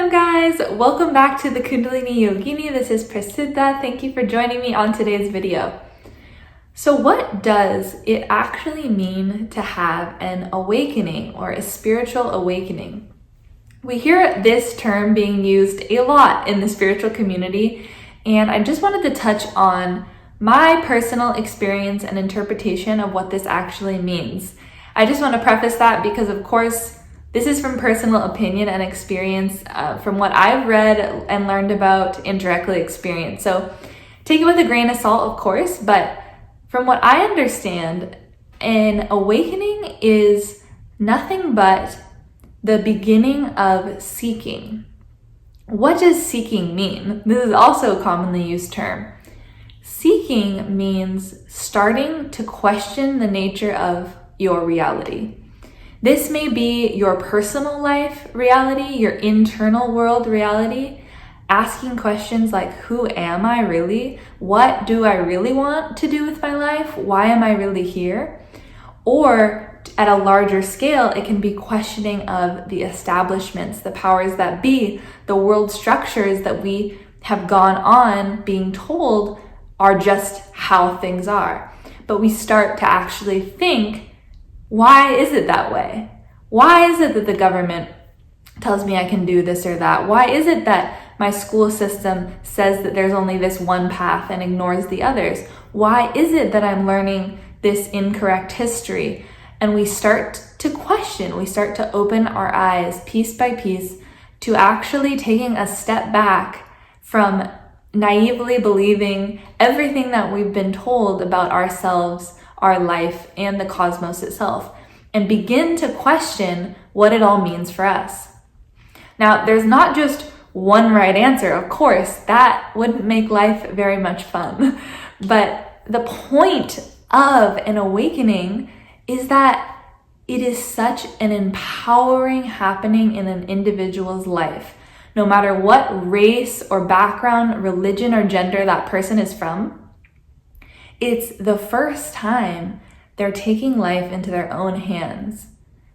Nithyanandam, guys! Welcome back to the Kundalini Yogini. This is Prasiddha. Thank you for joining me on today's video. So what does it actually mean to have an awakening or a spiritual awakening? We hear this term being used a lot in the spiritual community, and I just wanted to touch on my personal experience and interpretation of what this actually means. I just want to preface that because, of course, this is from personal opinion and experience, from what I've read and learned about and directly experienced. So take it with a grain of salt, of course, but from what I understand, an awakening is nothing but the beginning of seeking. What does seeking mean? This is also a commonly used term. Seeking means starting to question the nature of your reality. This may be your personal life reality, your internal world reality, asking questions like, who am I really? What do I really want to do with my life? Why am I really here? Or at a larger scale, it can be questioning of the establishments, the powers that be, the world structures that we have gone on being told are just how things are. But we start to actually think, why is it that way? Why is it that the government tells me I can do this or that? Why is it that my school system says that there's only this one path and ignores the others? Why is it that I'm learning this incorrect history? And we start to question, we start to open our eyes piece by piece to actually taking a step back from naively believing everything that we've been told about ourselves, our life, and the cosmos itself, and begin to question what it all means for us. Now, there's not just one right answer, of course, that wouldn't make life very much fun. But the point of an awakening is that it is such an empowering happening in an individual's life, no matter what race or background, religion, or gender that person is from. It's the first time they're taking life into their own hands.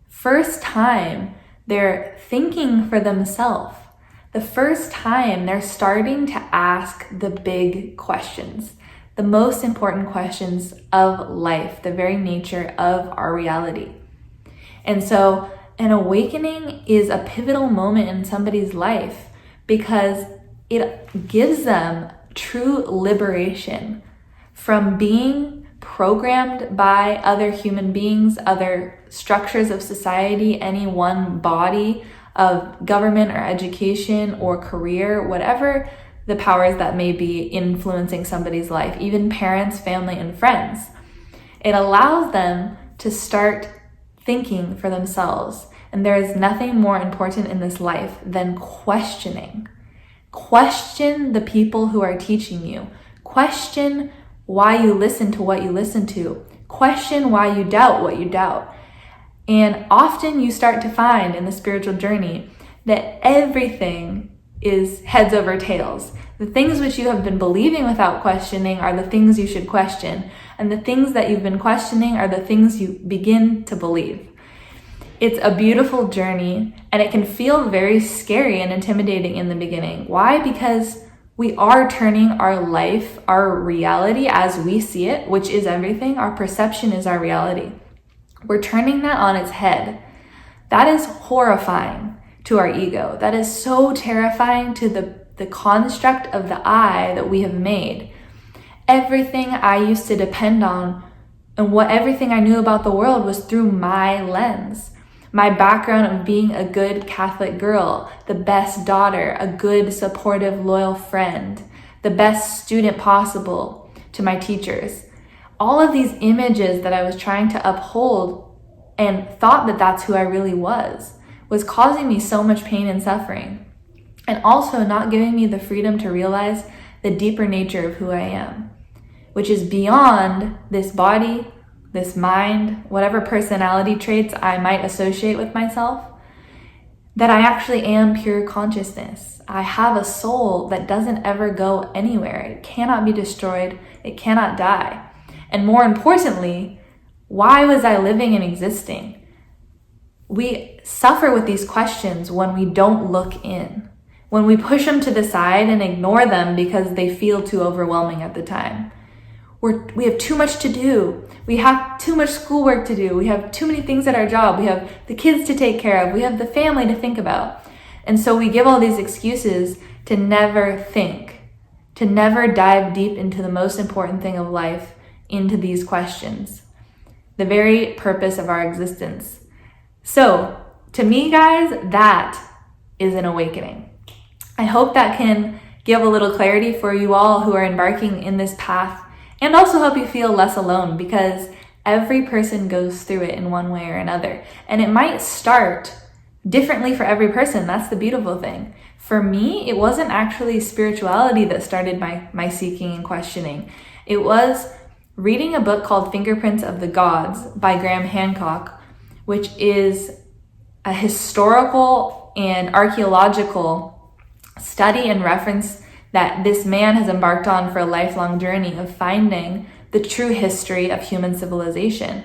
First time they're thinking for themselves. The first time they're starting to ask the big questions, the most important questions of life, the very nature of our reality. And so an awakening is a pivotal moment in somebody's life because it gives them true liberation from being programmed by other human beings, other structures of society, any one body of government or education or career, whatever the powers that may be influencing somebody's life, even parents, family, and friends. It allows them to start thinking for themselves. And there is nothing more important in this life than questioning. Question the people who are teaching you. Question why you listen to what you listen to. Question why you doubt what you doubt. And often you start to find in the spiritual journey that everything is heads over tails. The things which you have been believing without questioning are the things you should question. And the things that you've been questioning are the things you begin to believe. It's a beautiful journey, and it can feel very scary and intimidating in the beginning. Why? Because we are turning our life, our reality as we see it, which is everything. Our perception is our reality. We're turning that on its head. That is horrifying to our ego. That is so terrifying to the construct of the I that we have made. Everything I used to depend on and everything I knew about the world was through my lens. My background of being a good Catholic girl, the best daughter, a good, supportive, loyal friend, the best student possible to my teachers. All of these images that I was trying to uphold and thought that that's who I really was causing me so much pain and suffering, and also not giving me the freedom to realize the deeper nature of who I am, which is beyond this body, this mind, whatever personality traits I might associate with myself, that I actually am pure consciousness. I have a soul that doesn't ever go anywhere. It cannot be destroyed. It cannot die. And more importantly, why was I living and existing? We suffer with these questions when we don't look in. when we push them to the side and ignore them because they feel too overwhelming at the time. We have too much to do. We have too much schoolwork to do. We have too many things at our job. We have the kids to take care of. We have the family to think about. And so we give all these excuses to never think, to never dive deep into the most important thing of life, into these questions, the very purpose of our existence. So to me, guys, that is an awakening. I hope that can give a little clarity for you all who are embarking in this path, and also help you feel less alone, because every person goes through it in one way or another. And it might start differently for every person. That's the beautiful thing. For me, it wasn't actually spirituality that started my seeking and questioning. It was reading a book called Fingerprints of the Gods by Graham Hancock, which is a historical and archaeological study and reference that this man has embarked on for a lifelong journey of finding the true history of human civilization.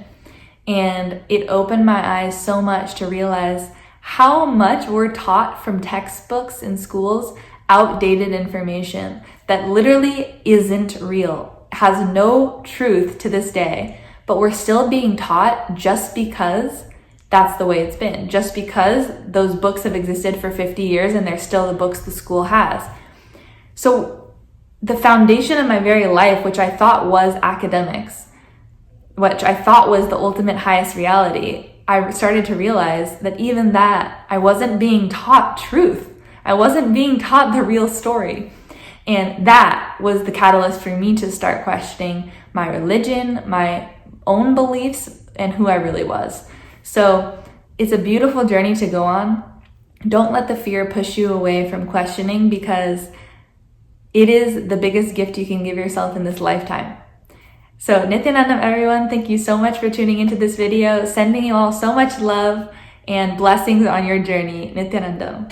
And it opened my eyes so much to realize how much we're taught from textbooks in schools, outdated information that literally isn't real, has no truth to this day, but we're still being taught just because that's the way it's been, just because those books have existed for 50 years and they're still the books the school has. So the foundation of my very life, which I thought was academics, which I thought was the ultimate highest reality, I started to realize that even that, I wasn't being taught truth. I wasn't being taught the real story. And that was the catalyst for me to start questioning my religion, my own beliefs, and who I really was. So it's a beautiful journey to go on. Don't let the fear push you away from questioning, because it is the biggest gift you can give yourself in this lifetime. So Nithyanandam, everyone, thank you so much for tuning into this video. Sending you all so much love and blessings on your journey. Nithyanandam.